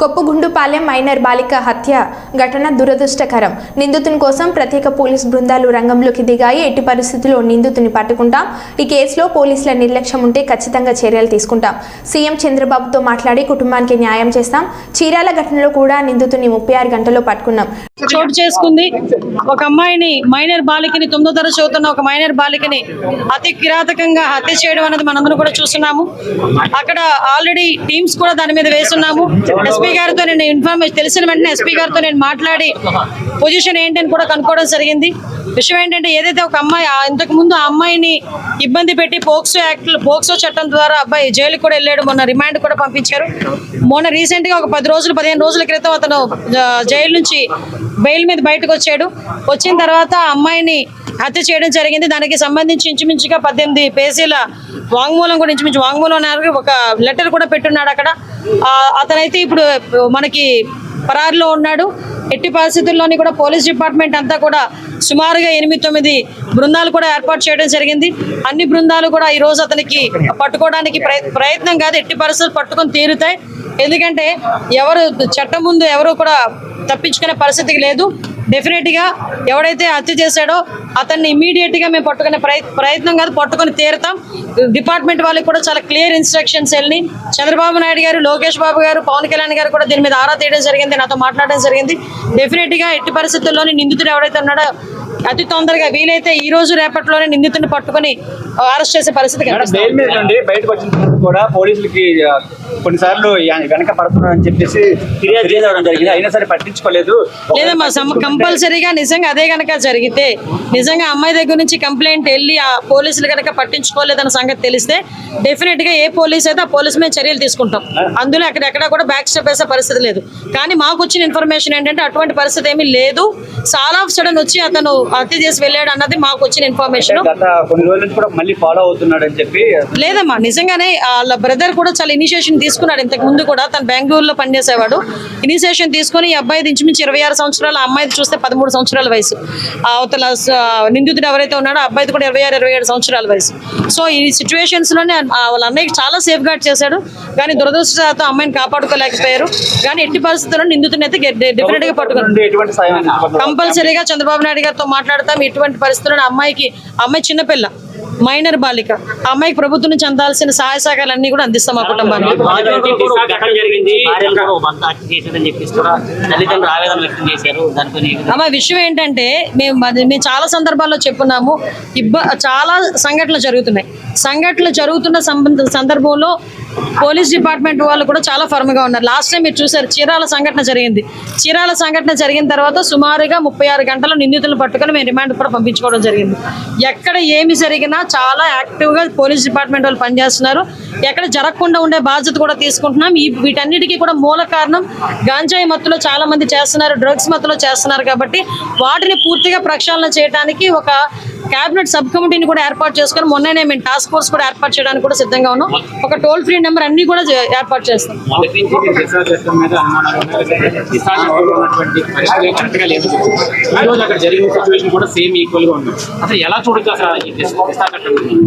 కొప్పుగుండుపాలెం minor బాలిక హత్య ఘటన దురదృష్టకరం. నిందితుని కోసం ప్రత్యేక పోలీస్ బృందాలు రంగంలోకి దిగాయి. ఎట్టి పరిస్థితుల్లో నిందితుని పట్టుకుంటాం. ఈ కేసులో పోలీసుల నిర్లక్ష్యం ఉంటే ఖచ్చితంగా చర్యలు తీసుకుంటాం. సీఎం చంద్రబాబుతో మాట్లాడి కుటుంబానికి న్యాయం చేస్తాం. చీరాల ఘటనలో కూడా నిందితుని 36 గంటల్లో పట్టుకున్నాం. చోటు చేసుకుంది. ఒక అమ్మాయిని మైనర్ బాలికని 9వ తరగతి చదువుతున్న ఒక మైనర్ బాలికని అతి కిరాతకంగా హత్య చేయడం అనేది మనందరం కూడా చూస్తున్నాము. అక్కడ ఆల్రెడీ టీమ్స్ కూడా దాని మీద వేస్తున్నాము. ఎస్పీ గారితో నేను ఇన్ఫర్మేషన్ తెలిసిన వెంటనే ఎస్పీ గారితో నేను మాట్లాడి పొజిషన్ ఏంటని కూడా కనుక్కోవడం జరిగింది. విషయం ఏంటంటే ఏదైతే ఒక అమ్మాయి ఇంతకు ముందు ఆ అమ్మాయిని ఇబ్బంది పెట్టి పోక్సో చట్టం ద్వారా అబ్బాయి జైలుకి కూడా వెళ్ళాడు. మొన్న రిమాండ్ కూడా పంపించారు. మొన్న రీసెంట్ గా ఒక 15 రోజుల క్రితం అతను జైలు నుంచి బెయిల్ మీద బయటకు వచ్చాడు. వచ్చిన తర్వాత ఆ అమ్మాయిని హత్య చేయడం జరిగింది. దానికి సంబంధించి ఇంచుమించుగా 18 పేజీల వాంగ్మూలం కూడా ఇంచుమించు వాంగ్మూలం ఒక లెటర్ కూడా పెట్టున్నాడు అక్కడ. అతనైతే ఇప్పుడు మనకి పరారులో ఉన్నాడు. ఎట్టి పరిస్థితుల్లోని కూడా పోలీస్ డిపార్ట్మెంట్ అంతా కూడా సుమారుగా 8-9 బృందాలు కూడా ఏర్పాటు చేయడం జరిగింది. అన్ని బృందాలు కూడా ఈ రోజు అతనికి పట్టుకోవడానికి ప్రయత్నం కాదు, ఎట్టి పరిస్థితులు పట్టుకొని తీరుతాయి. ఎందుకంటే ఎవరు చట్టం ముందు ఎవరు కూడా తప్పించుకునే పరిస్థితికి లేదు. డెఫినెట్ గా ఎవడైతే హత్య చేశాడో అతన్ని ఇమీడియట్ గా మేము పట్టుకునే ప్రయత్నం కాదు, పట్టుకొని తీరుతాం. డిపార్ట్మెంట్ వాళ్ళకి కూడా చాలా క్లియర్ ఇన్స్ట్రక్షన్స్ వెళ్ళి చంద్రబాబు నాయుడు గారు, లోకేష్ బాబు గారు, పవన్ కళ్యాణ్ గారు కూడా దీని మీద ఆరా తీయడం జరిగింది, నాతో మాట్లాడడం జరిగింది. డెఫినెట్ గా ఎట్టి పరిస్థితుల్లోని నిందితుడు ఎవరైతే ఉన్నాడో అతి తొందరగా వీలైతే ఈ రోజు రేపట్లోనే నిందితుడిని పట్టుకుని అరెస్ట్ చేసే పరిస్థితి బయటకు వచ్చిన కూడా పోలీసులకి కొన్నిసార్లు వెనక పడుతున్నారని చెప్పేసి ఫిర్యాదు చేయడం జరిగింది. అయినా సరే పట్టించుకోలేదు. లేదమ్మా, కంపల్సరీగా నిజంగా అదే కనుక జరిగితే, నిజంగా అమ్మాయి దగ్గర నుంచి కంప్లైంట్ వెళ్ళి ఆ పోలీసులు కనుక పట్టించుకోలేదన్న సంగతి తెలిస్తే డెఫినెట్ గా ఏ పోలీస్ అయితే ఆ పోలీసు మీద చర్యలు తీసుకుంటాం. అందులో ఎక్కడ కూడా బ్యాక్ స్టెప్ వేసే పరిస్థితి లేదు. కానీ మాకు వచ్చిన ఇన్ఫర్మేషన్ ఏంటంటే అటువంటి పరిస్థితి ఏమీ లేదు. చాలా సడన్ వచ్చి అతను హత్య చేసి వెళ్ళాడు అన్నది మాకు వచ్చిన ఇన్ఫర్మేషన్. కొన్ని రోజుల నుంచి కూడా మళ్ళీ ఫాలో అవుతున్నాడు అని చెప్పి. లేదమ్మా, నిజంగానే వాళ్ళ బ్రదర్ కూడా చాలా ఇనిషియేషన్ తీసుకున్నాడు. ఇంతకు ముందు కూడా తను బెంగళూరులో పనిచేసేవాడు. ఇనిషియేషన్ తీసుకుని ఈ అబ్బాయి ఇంచుమించి 26 సంవత్సరాలు, అమ్మాయి చూస్తే 13 సంవత్సరాల వయసు. అవతల నిందితుడు ఎవరైతే ఉన్నాడో అబ్బాయి కూడా 26-27 సంవత్సరాల వయసు. సో ఈ సిచ్యువేషన్స్ లోనే వాళ్ళ అన్నయ్యకి చాలా సేఫ్ గార్డ్ చేశాడు. కానీ దురదృష్టంతో అమ్మాయిని కాపాడుకోలేకపోయారు. కానీ ఎట్టి పరిస్థితుల్లో నిందితుడిని అయితే డెఫినెట్ గా పట్టుకున్నారు. కంపల్సరీగా చంద్రబాబు నాయుడు గారితో మాట్లాడతాం. ఇటువంటి పరిస్థితుల్లో అమ్మాయి చిన్నపిల్ల, మైనర్ బాలిక, ఆ అమ్మాయికి ప్రభుత్వం నుంచి అందాల్సిన సహాయ సహకారాలన్నీ కూడా అందిస్తాం మా కుటుంబానికి. అమ్మ విషయం ఏంటంటే మేము చాలా సందర్భాల్లో చెప్పున్నాము. చాలా సంఘటనలు జరుగుతున్న సందర్భంలో పోలీస్ డిపార్ట్మెంట్ వాళ్ళు కూడా చాలా ఫర్మ్ గా ఉన్నారు. లాస్ట్ టైం మీరు చూసారు, చీరాల సంఘటన జరిగిన తర్వాత సుమారుగా 36 గంటల నిందితులను పట్టుకొని మేము రిమాండ్ కూడా పంపించుకోవడం జరిగింది. ఎక్కడ ఏమి జరిగినా చాలా యాక్టివ్ గా పోలీస్ డిపార్ట్మెంట్ వాళ్ళు పనిచేస్తున్నారు. ఎక్కడ జరగకుండా ఉండే బాధ్యత కూడా తీసుకుంటున్నాం. వీటన్నిటికీ కూడా మూల కారణం గాంజాయి మత్తులో చాలా మంది చేస్తున్నారు, డ్రగ్స్ మత్తులో చేస్తున్నారు. కాబట్టి వాటిని పూర్తిగా ప్రక్షాళన చేయడానికి ఒక కేబినెట్ సబ్ కమిటీని కూడా ఏర్పాటు చేసుకుని మొన్ననే మేము టాస్క్ ఫోర్స్ కూడా ఏర్పాటు చేయడానికి కూడా సిద్ధంగా ఉన్నాం. ఒక టోల్ ఫ్రీ నెంబర్ అన్ని కూడా ఏర్పాటు చేస్తాం.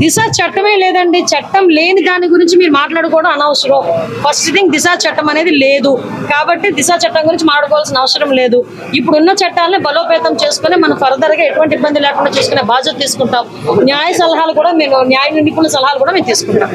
దిశ చట్టమే లేదండి. చట్టం లేని దాని గురించి మీరు మాట్లాడుకోవడం అనవసరం. ఫస్ట్ థింగ్, దిశ చట్టం అనేది లేదు కాబట్టి దిశ చట్టం గురించి మాట్లాడుకోవాల్సిన అవసరం లేదు. ఇప్పుడున్న చట్టాలను బలోపేతం చేసుకుని మనం ఫర్దర్ గా ఎటువంటి ఇబ్బంది లేకుండా చేసుకునే బాధ్యత తీసుకుంటాం. న్యాయ నిపుణుల సలహాలు కూడా మేము తీసుకుంటాం.